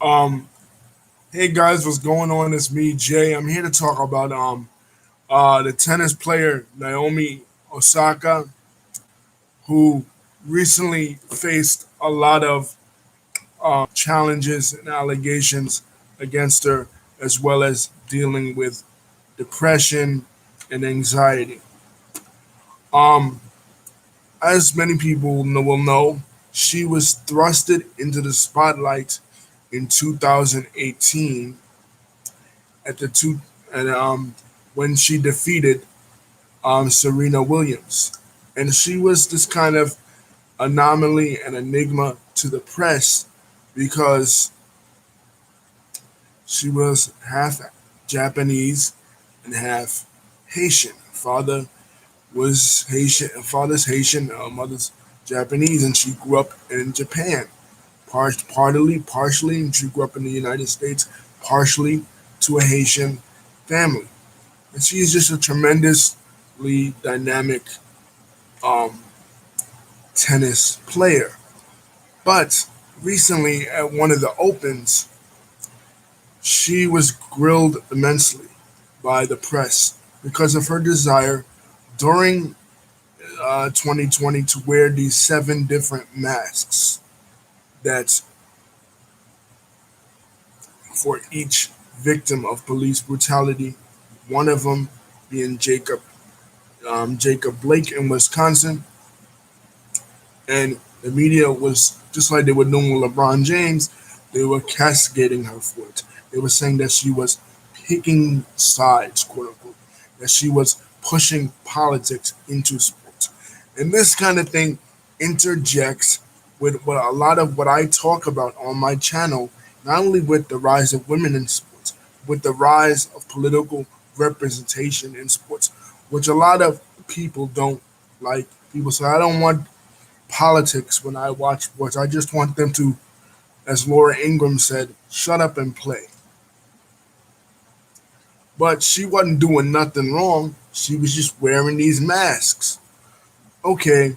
Um, hey guys, what's going on? It's me, Jay. I'm here to talk about the tennis player Naomi Osaka, who recently faced a lot of challenges and allegations against her, as well as dealing with depression and anxiety. Um, as many people will know, she was thrusted into the spotlight in 2018 at the two and when she defeated Serena Williams, and she was this kind of anomaly and enigma to the press because she was half Japanese and half Haitian. Father was Haitian, father's Haitian, mother's Japanese, and she grew up in Japan. Partially, and she grew up in the United States, partially to a Haitian family. And she is just a tremendously dynamic um, tennis player. But recently, at one of the opens, she was grilled immensely by the press because of her desire during 2020 to wear these seven different masks that for each victim of police brutality, one of them being Jacob Blake in Wisconsin, and the media was just like they were doing with LeBron James. They were castigating her for it. They were saying that she was picking sides, quote unquote, that she was pushing politics into sports, and this kind of thing interjects with what a lot of what I talk about on my channel, not only with the rise of women in sports, with the rise of political representation in sports, which a lot of people don't like. People say, I don't want politics when I watch sports. I just want them to, as Laura Ingraham said, shut up and play. But she wasn't doing nothing wrong. She was just wearing these masks. Okay,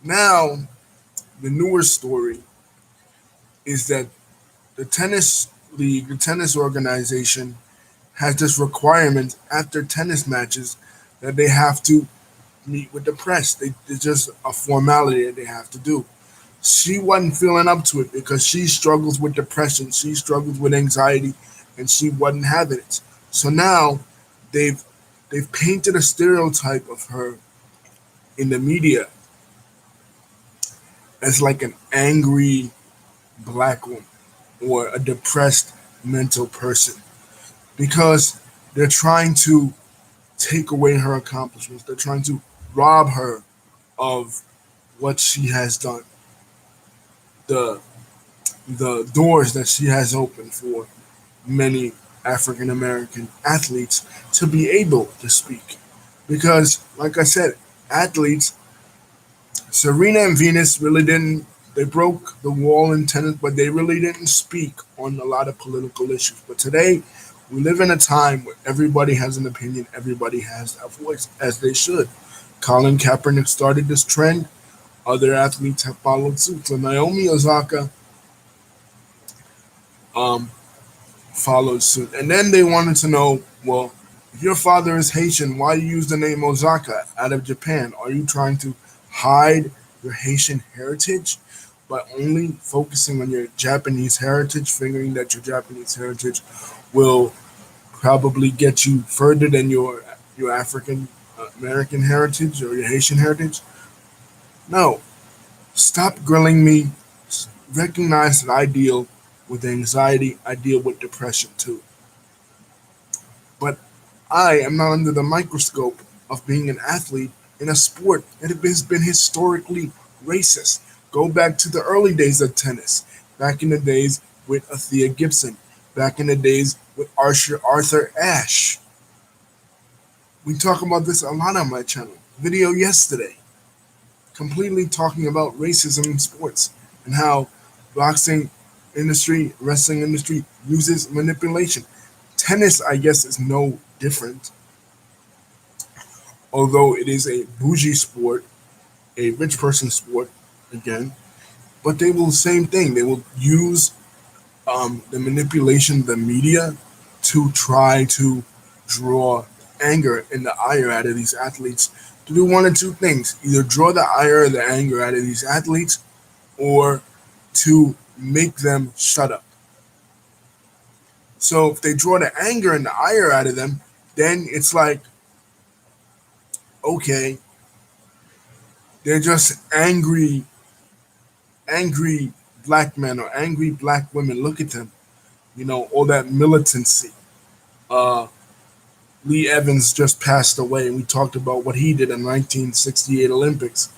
now the newer story is that the tennis league, the tennis organization, has this requirement after tennis matches that they have to meet with the press. It's just a formality that they have to do. She wasn't feeling up to it because she struggles with depression, she struggles with anxiety, and she wasn't having it. So now they've they've painted a stereotype of her in the media as like an angry black woman or a depressed mental person because they're trying to take away her accomplishments. They're trying to rob her of what she has done, the the doors that she has opened for many African American athletes to be able to speak. Because, like I said, athletes, Serena and Venus really didn't, they broke the wall in tennis, but they really didn't speak on a lot of political issues. But today, we live in a time where everybody has an opinion, everybody has a voice, as they should. Colin Kaepernick started this trend, other athletes have followed suit. So Naomi Osaka um, followed suit. And then they wanted to know, well, if your father is Haitian, why you use the name Osaka out of Japan? Are you trying to hide your Haitian heritage by only focusing on your Japanese heritage, figuring that your Japanese heritage will probably get you further than your African American heritage or your Haitian heritage? No, stop grilling me. Recognize that I deal with anxiety, I deal with depression too. But I am not under the microscope of being an athlete in a sport that has been historically racist. Go back to the early days of tennis, back in the days with Thea Gibson, back in the days with Arthur Ashe. We talk about this a lot on my channel. Video yesterday, completely talking about racism in sports and how boxing industry, wrestling industry uses manipulation. Tennis, I guess, is no different, although it is a bougie sport, a rich person sport, again. But they will same thing. They will use the manipulation of the media to try to draw anger and the ire out of these athletes to do one of two things: either draw the ire or the anger out of these athletes, or to make them shut up. So if they draw the anger and the ire out of them, then it's like, okay, they're just angry black men or angry black women. Look at them, all that militancy. Uh, Lee Evans just passed away, and we talked about what he did in 1968 Olympics.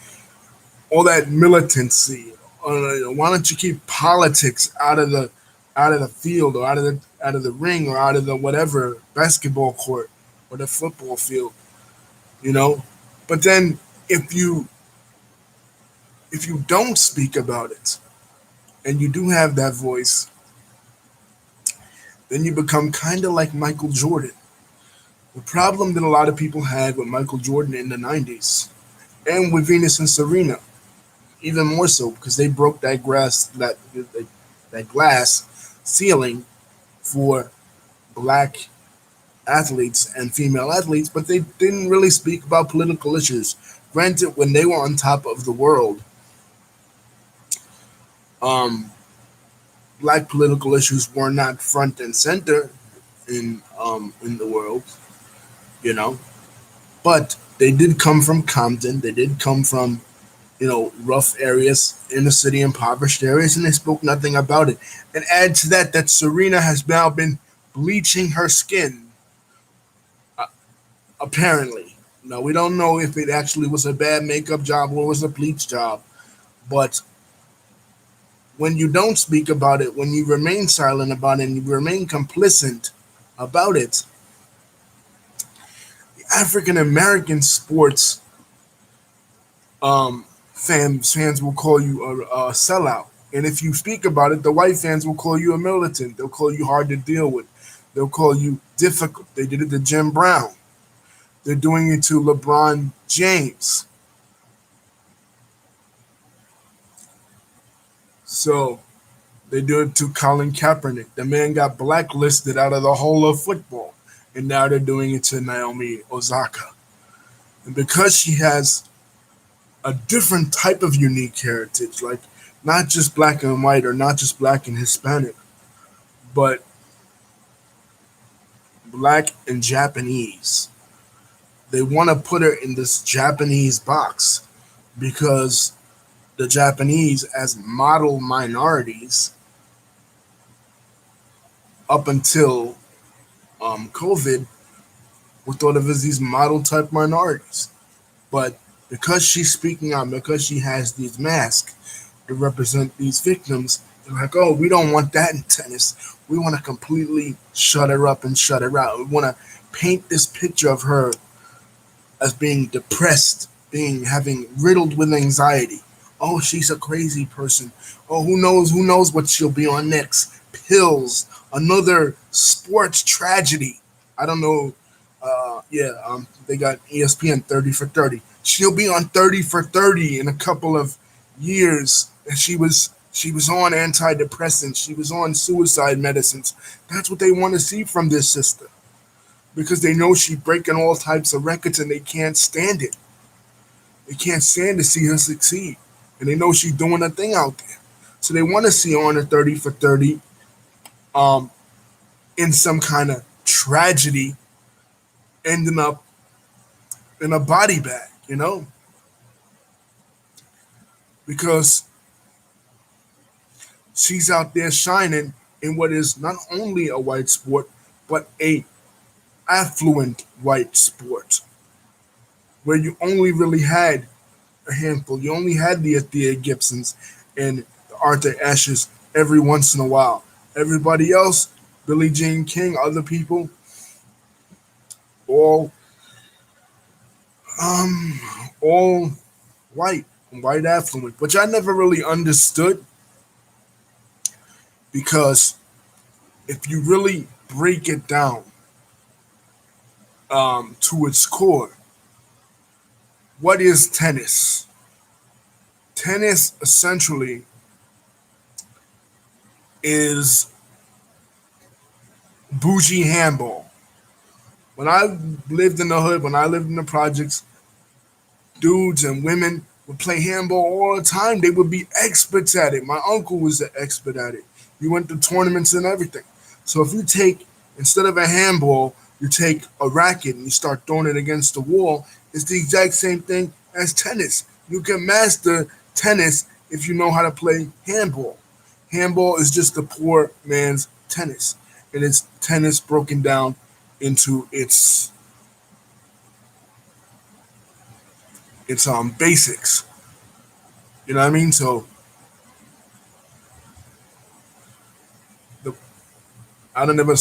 All that militancy. Why don't you keep politics out of the field, or out of the ring, or out of the whatever basketball court or the football field? You know, but then if you if you don't speak about it and you do have that voice, then you become kind of like Michael Jordan. The problem that a lot of people had with Michael Jordan in the 90s and with Venus and Serena, even more so because they broke that glass ceiling for black athletes and female athletes, but they didn't really speak about political issues. Granted, when they were on top of the world, um, black political issues were not front and center in the world, you know. But they did come from Compton. They did come from rough areas, inner city, impoverished areas, and they spoke nothing about it. And add to that that Serena has now been bleaching her skin, uh, apparently. Now we don't know if it actually was a bad makeup job or was a bleach job, but when you don't speak about it, when you remain silent about it, and you remain complicit about it, African American sports fans will call you a sellout. And if you speak about it, the white fans will call you a militant. They'll call you hard to deal with. They'll call you difficult. They did it to Jim Brown. They're doing it to LeBron James. So they do it to Colin Kaepernick. The man got blacklisted out of the whole of football. And now they're doing it to Naomi Osaka. And because she has a different type of unique heritage, like not just black and white or not just black and Hispanic, but black and Japanese. They want to put her in this Japanese box because the Japanese, as model minorities, up until COVID, were thought of as these model type minorities. But because she's speaking out, because she has these masks to represent these victims, they're like, oh, we don't want that in tennis. We want to completely shut her up and shut her out. We want to paint this picture of her as being depressed, being having riddled with anxiety. Oh, she's a crazy person. Oh, who knows what she'll be on next. Pills, another sports tragedy. I don't know. Yeah, they got ESPN 30 for 30. She'll be on 30 for 30 in a couple of years. And she was on antidepressants. She was on suicide medicines. That's what they want to see from this sister because they know she's breaking all types of records and they can't stand it. They can't stand to see her succeed. And they know she's doing a thing out there. So they want to see her on a 30 for 30 um, in some kind of tragedy ending up in a body bag, because she's out there shining in what is not only a white sport, but a affluent white sport where you only really had a handful. You only had the Athea Gibsons and the Arthur Ashes every once in a while. Everybody else, Billie Jean King, other people, all um all white affluent, which I never really understood because if you really break it down to its core, what is tennis? Tennis essentially is bougie handball. When I lived in the hood, when I lived in the projects, dudes and women would play handball all the time. They would be experts at it. My uncle was an expert at it. He went to tournaments and everything. So if you take, instead of a handball, you take a racket and you start throwing it against the wall, it's the exact same thing as tennis. You can master tennis if you know how to play handball. Handball is just the poor man's tennis. And it's tennis broken down into its basics. You know what I mean? So the I don't ever.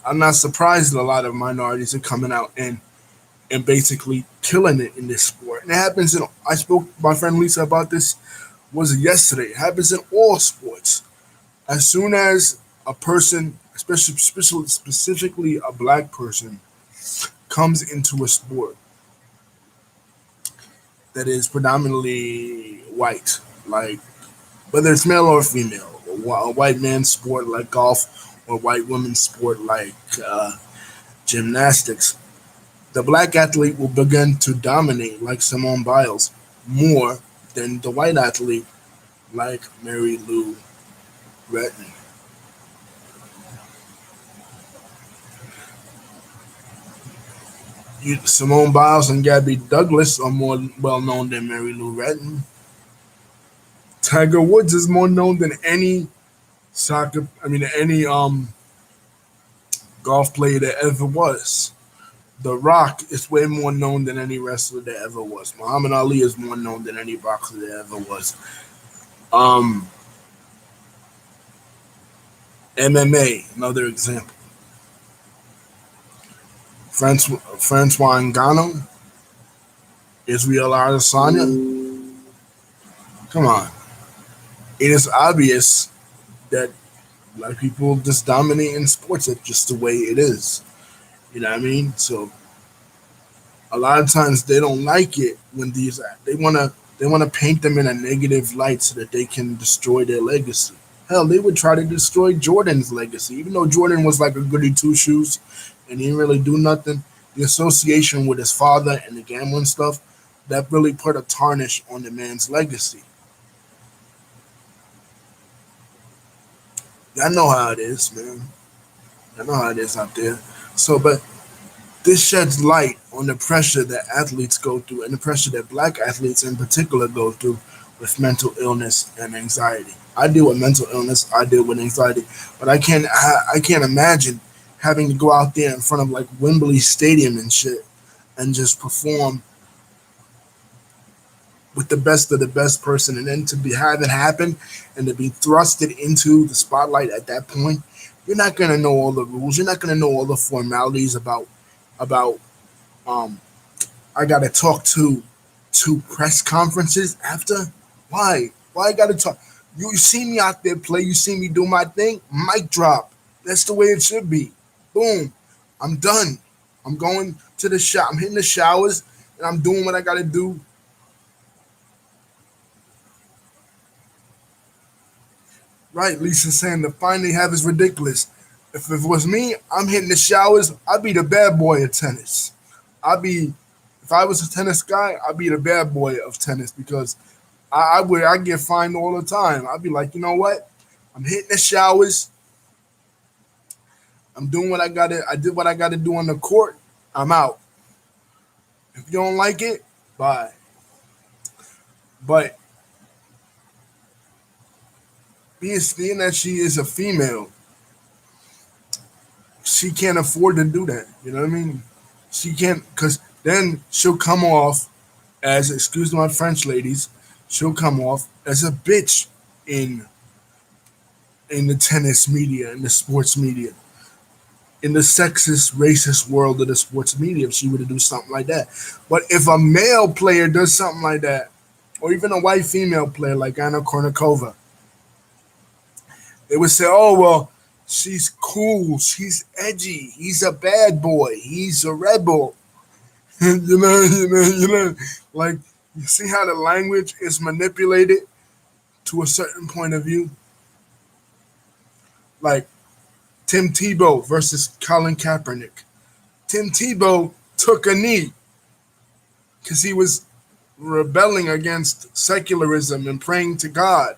I'm not surprised that a lot of minorities are coming out and basically killing it in this sport. And it happens in. I spoke to my friend Lisa about this. Was it yesterday? It happens in all sports. As soon as a person, especially specifically a black person, comes into a sport that is predominantly white, like whether it's male or female, a white man's sport like golf or white women's sport like gymnastics, the black athlete will begin to dominate like Simone Biles more than the white athlete like Mary Lou Retton. Simone Biles and Gabby Douglas are more well known than Mary Lou Retton. Tiger Woods is more known than any soccer. I mean, any golf player that ever was. The Rock is way more known than any wrestler that ever was. Muhammad Ali is more known than any boxer that ever was. Um, MMA, another example. Francois Ngannou, Israel Adesanya. Come on. It is obvious that black people just dominate in sports. It's just the way it is. You know what I mean? So a lot of times they don't like it when they wanna paint them in a negative light so that they can destroy their legacy. Hell, they would try to destroy Jordan's legacy, even though Jordan was like a goody two shoes and he didn't really do nothing. The association with his father and the gambling stuff that really put a tarnish on the man's legacy. Y'all know how it is, man. Y'all know how it is out there. So, but this sheds light on the pressure that athletes go through and the pressure that black athletes in particular go through with mental illness and anxiety. I deal with mental illness, I deal with anxiety, but I can't imagine having to go out there in front of like Wembley Stadium and shit and just perform with the best of the best person and then to be have it happen and to be thrusted into the spotlight at that point. You're not gonna know all the rules. You're not gonna know all the formalities about um I gotta talk to two press conferences after. Why? Why I gotta talk? You see me out there play. You see me do my thing. Mic drop. That's the way it should be. Boom. I'm done. I'm going to the shop. I'm hitting the showers and I'm doing what I gotta do. Right, Lisa saying the fine they have is ridiculous. If it was me, I'm hitting the showers. I'd be the bad boy of tennis. I'd be, if I was a tennis guy, I'd be the bad boy of tennis because I get fined all the time. I'd be like, you know what? I'm hitting the showers. I'm doing what I gotta. I did what I gotta do on the court. I'm out. If you don't like it, bye. But being that she is a female, she can't afford to do that. You know what I mean? She can't because then she'll come off as, excuse my French ladies, she'll come off as a bitch in in the tennis media, in the sports media, in the sexist, racist world of the sports media if she were to do something like that. But if a male player does something like that, or even a white female player like Anna Kournikova, they would say, "Oh well, she's cool, she's edgy, he's a bad boy, he's a rebel." Like you see how the language is manipulated to a certain point of view. Like Tim Tebow versus Colin Kaepernick. Tim Tebow took a knee because he was rebelling against secularism and praying to God.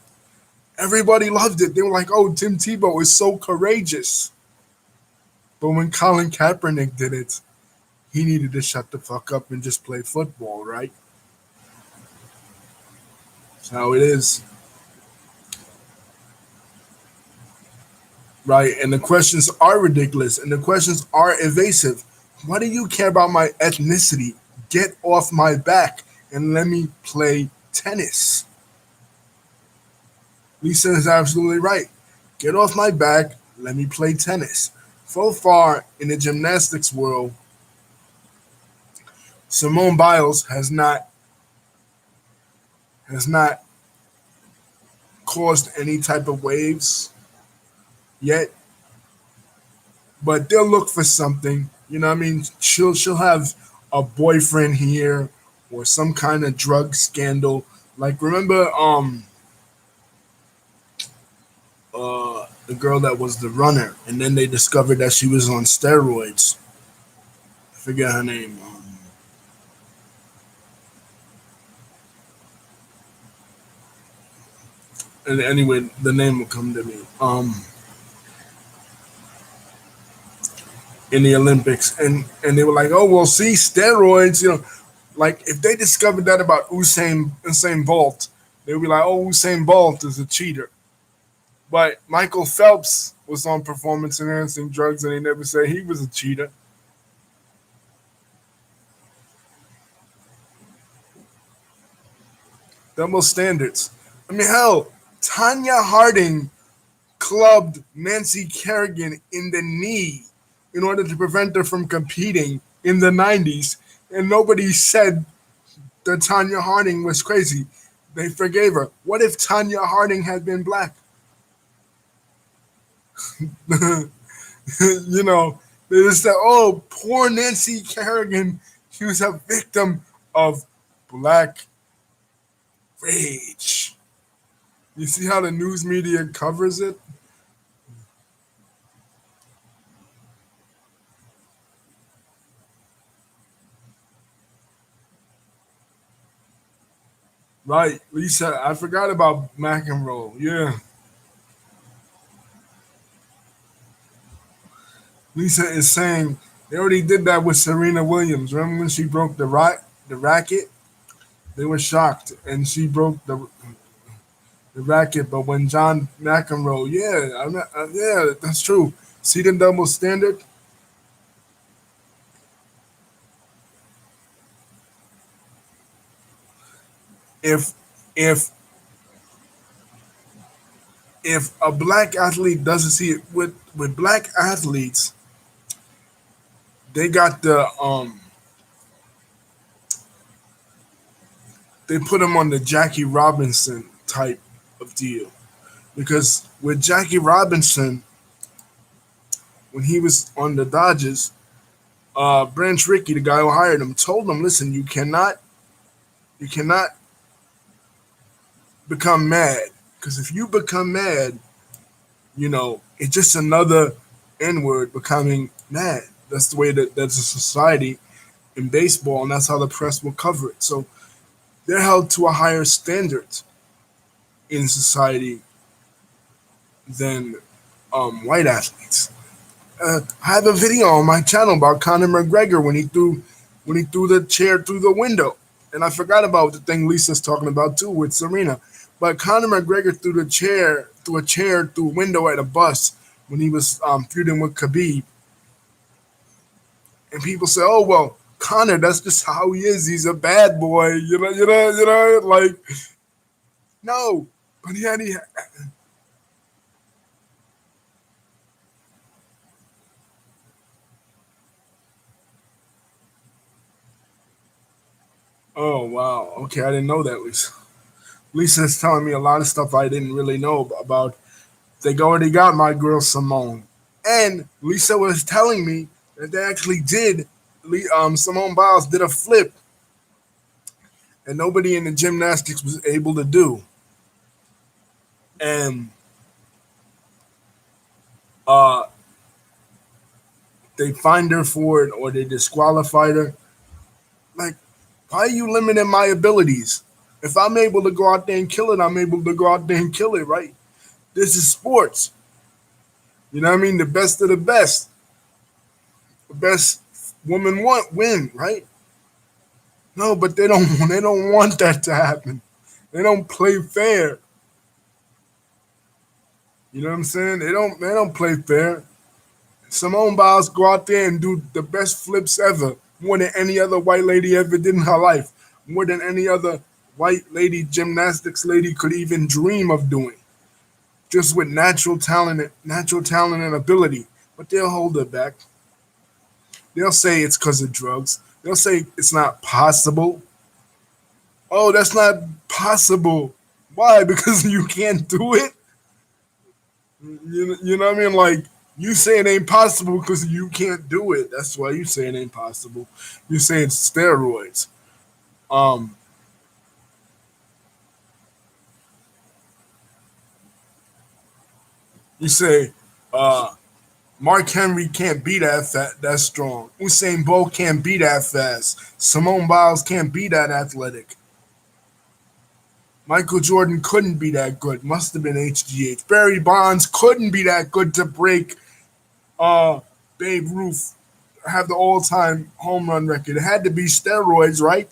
Everybody loved it. They were like, "Oh, Tim Tebow is so courageous." But when Colin Kaepernick did it, he needed to shut the fuck up and just play football, right? That's how it is, right? And the questions are ridiculous and the questions are evasive. Why do you care about my ethnicity? Get off my back and let me play tennis. Lisa is absolutely right. Get off my back, let me play tennis. So far in the gymnastics world, Simone Biles has not caused any type of waves yet, but they'll look for something. You know what I mean? She'll have a boyfriend here or some kind of drug scandal. Like remember the girl that was the runner and then they discovered that she was on steroids. I forget her name. And anyway, the name will come to me. In the Olympics, and they were like, "Oh, well, see, steroids." Like if they discovered that about Usain Bolt, they would be like, "Oh, Usain Bolt is a cheater." But Michael Phelps was on performance enhancing drugs, and they never said he was a cheater. Double standards. I mean, hell, Tanya Harding clubbed Nancy Kerrigan in the knee in order to prevent her from competing in the 90s, and nobody said that Tanya Harding was crazy. They forgave her. What if Tanya Harding had been black? you know, they just said, "Oh, poor Nancy Kerrigan. She was a victim of black rage." You see how the news media covers it? Right, Lisa. I forgot about McEnroe. Yeah, Lisa is saying they already did that with Serena Williams. Remember when she broke the racket? They were shocked, and she broke the racket. But when John McEnroe, yeah, yeah, that's true. See the double standard. If if if a black athlete doesn't see it with black athletes, they got they put them on the Jackie Robinson type of deal because with Jackie Robinson when he was on the Dodgers, Branch Rickey, the guy who hired him, told him, "Listen, you cannot become mad because if you become mad, it's just another N word becoming mad. That's the way that's a society in baseball, and that's how the press will cover it. So they're held to a higher standard in society than white athletes. I have a video on my channel about Conor McGregor when he threw the chair through the window, and I forgot about the thing Lisa's talking about too with Serena. But Conor McGregor threw a chair through a window at a bus when he was feuding with Khabib, and people say, "Oh well, Conor, that's just how he is. He's a bad boy." Like no, but he. Oh wow, okay, I didn't know that, Lisa. Lisa's telling me a lot of stuff I didn't really know about. They already got my girl Simone, and Lisa was telling me that they actually did. Simone Biles did a flip, and nobody in the gymnastics was able to do. And they fined her for it or they disqualified her. Like, why are you limiting my abilities? If I'm able to go out there and kill it, I'm able to go out there and kill it, right? This is sports. You know what I mean? The best of the best. The best woman win, right? No, but they don't they don't want that to happen. They don't play fair. You know what I'm saying? They don't play fair. Simone Biles go out there and do the best flips ever, more than any other white lady ever did in her life, more than any other white lady gymnastics lady could even dream of doing, just with natural talent and ability. But they'll hold her back. They'll say it's because of drugs. They'll say it's not possible. Oh, that's not possible. Why? Because you can't do it. You know what I mean? Like, you say it ain't possible because you can't do it. That's why you say it ain't possible. You say it's steroids. Um, you say Mark Henry can't be that strong. Usain Bolt can't be that fast. Simone Biles can't be that athletic. Michael Jordan couldn't be that good. Must have been HGH. Barry Bonds couldn't be that good to break uh, Babe Ruth, have the all-time home run record. It had to be steroids, right?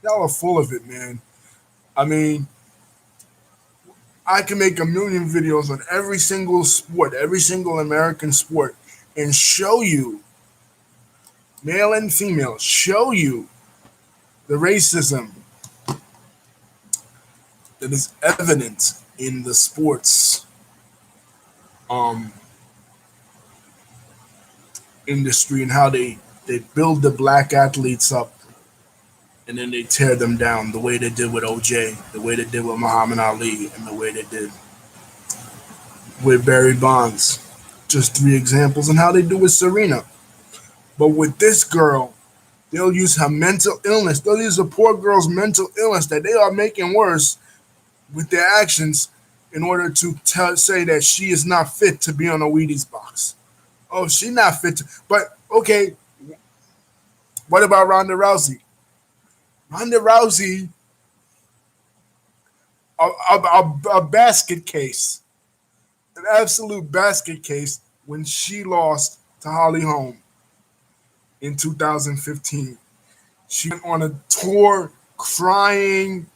Y'all are full of it, man. I mean, I can make a million videos on every single sport, every single American sport, and show you, male and female, show you the racism that is evident in the sports um, industry and how they build the black athletes up and then they tear them down the way they did with OJ, the way they did with Muhammad Ali, and the way they did with Barry Bonds. Just three examples, and how they do with Serena. But with this girl, they'll use her mental illness. They'll use the poor girl's mental illness that they are making worse with their actions in order to say that she is not fit to be on a Wheaties box. Oh, she's not fit to. But, okay, what about Ronda Rousey? Ronda Rousey, a basket case, an absolute basket case when she lost to Holly Holm in 2015. She went on a tour crying,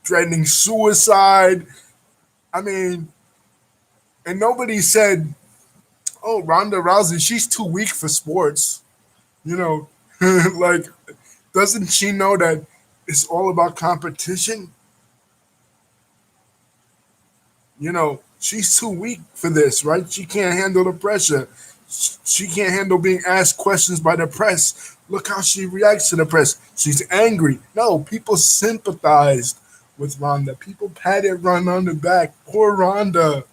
threatening suicide. I mean, and nobody said, oh, Ronda Rousey, she's too weak for sports. You know, like, doesn't she know that it's all about competition? You know, she's too weak for this, right? She can't handle the pressure. She can't handle being asked questions by the press. Look how she reacts to the press. She's angry. No, people sympathized with Ronda. People patted Ronda on the back. Poor Ronda.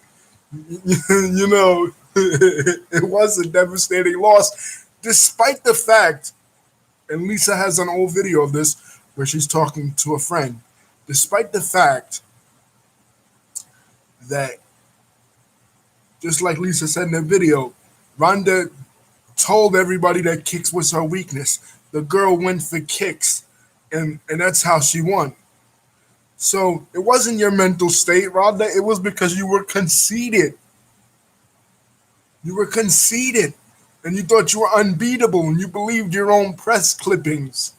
You know, it was a devastating loss, despite the fact, and Lisa has an old video of this where she's talking to a friend, despite the fact that, just like Lisa said in the video, Ronda told everybody that kicks was her weakness. The girl went for kicks, and that's how she won. So it wasn't your mental state, Ronda. It was because you were conceited. You were conceited, and you thought you were unbeatable, and you believed your own press clippings.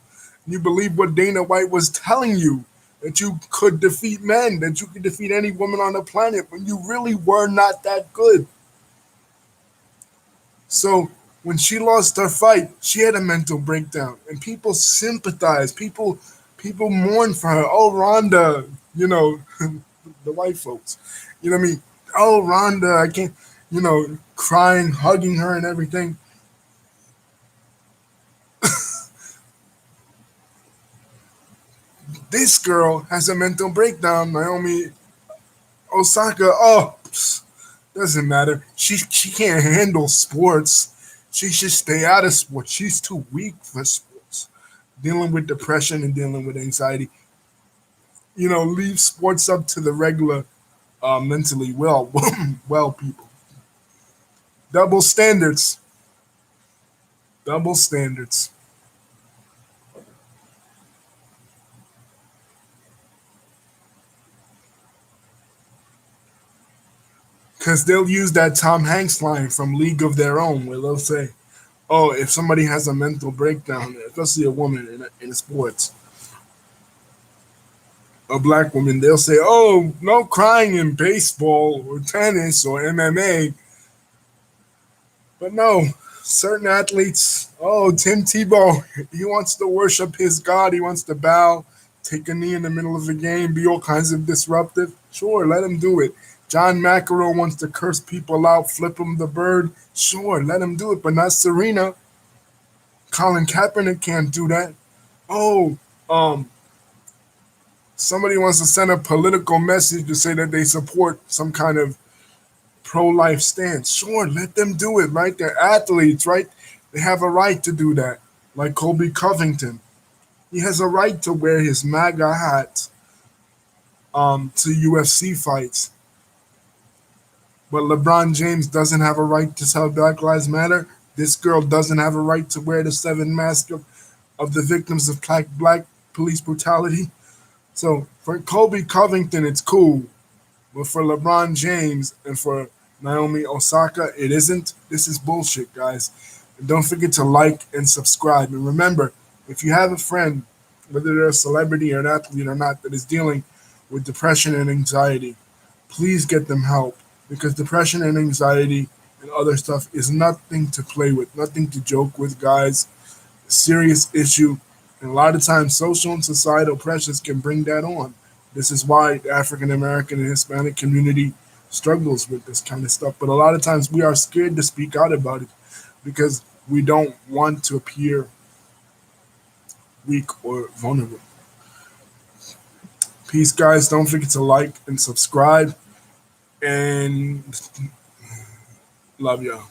You believed what Dana White was telling you, that you could defeat men, that you could defeat any woman on the planet, when you really were not that good. So when she lost her fight, she had a mental breakdown, and people sympathized. People mourned for her. Oh, Ronda, you know, the white folks. You know what I mean? Oh, Ronda, I can't, crying, hugging her and everything. This girl has a mental breakdown. Naomi Osaka, oh, doesn't matter. She can't handle sports. She should stay out of sports. She's too weak for sports. Dealing with depression and dealing with anxiety. Leave sports up to the regular, mentally well, well people. Double standards. Double standards. Because they'll use that Tom Hanks line from League of Their Own, where they'll say, "Oh, if somebody has a mental breakdown, especially a woman in sports, a black woman, they'll say, "Oh, no crying in baseball or tennis or MMA." But no, certain athletes, oh, Tim Tebow, he wants to worship his God. He wants to bow, take a knee in the middle of the game, be all kinds of disruptive. Sure, let him do it. John McEnroe wants to curse people out, flip him the bird. Sure, let him do it, but not Serena. Colin Kaepernick can't do that. Oh, um, somebody wants to send a political message to say that they support some kind of pro-life stance. Sure, let them do it, right? They're athletes, right? They have a right to do that. Like Kobe Covington, he has a right to wear his MAGA hat to UFC fights. But LeBron James doesn't have a right to tell Black Lives Matter. This girl doesn't have a right to wear the seven mask of the victims of black police brutality. So for Kobe Covington, it's cool. But for LeBron James and for Naomi Osaka, it isn't. This is bullshit, guys. And don't forget to like and subscribe. And remember, if you have a friend, whether they're a celebrity or an athlete or not, that is dealing with depression and anxiety, please get them help. Because depression and anxiety and other stuff is nothing to play with, nothing to joke with, guys. Serious issue. And a lot of times, social and societal pressures can bring that on. This is why the African American and Hispanic community struggles with this kind of stuff. But a lot of times, we are scared to speak out about it because we don't want to appear weak or vulnerable. Peace, guys. Don't forget to like and subscribe. And love y'all.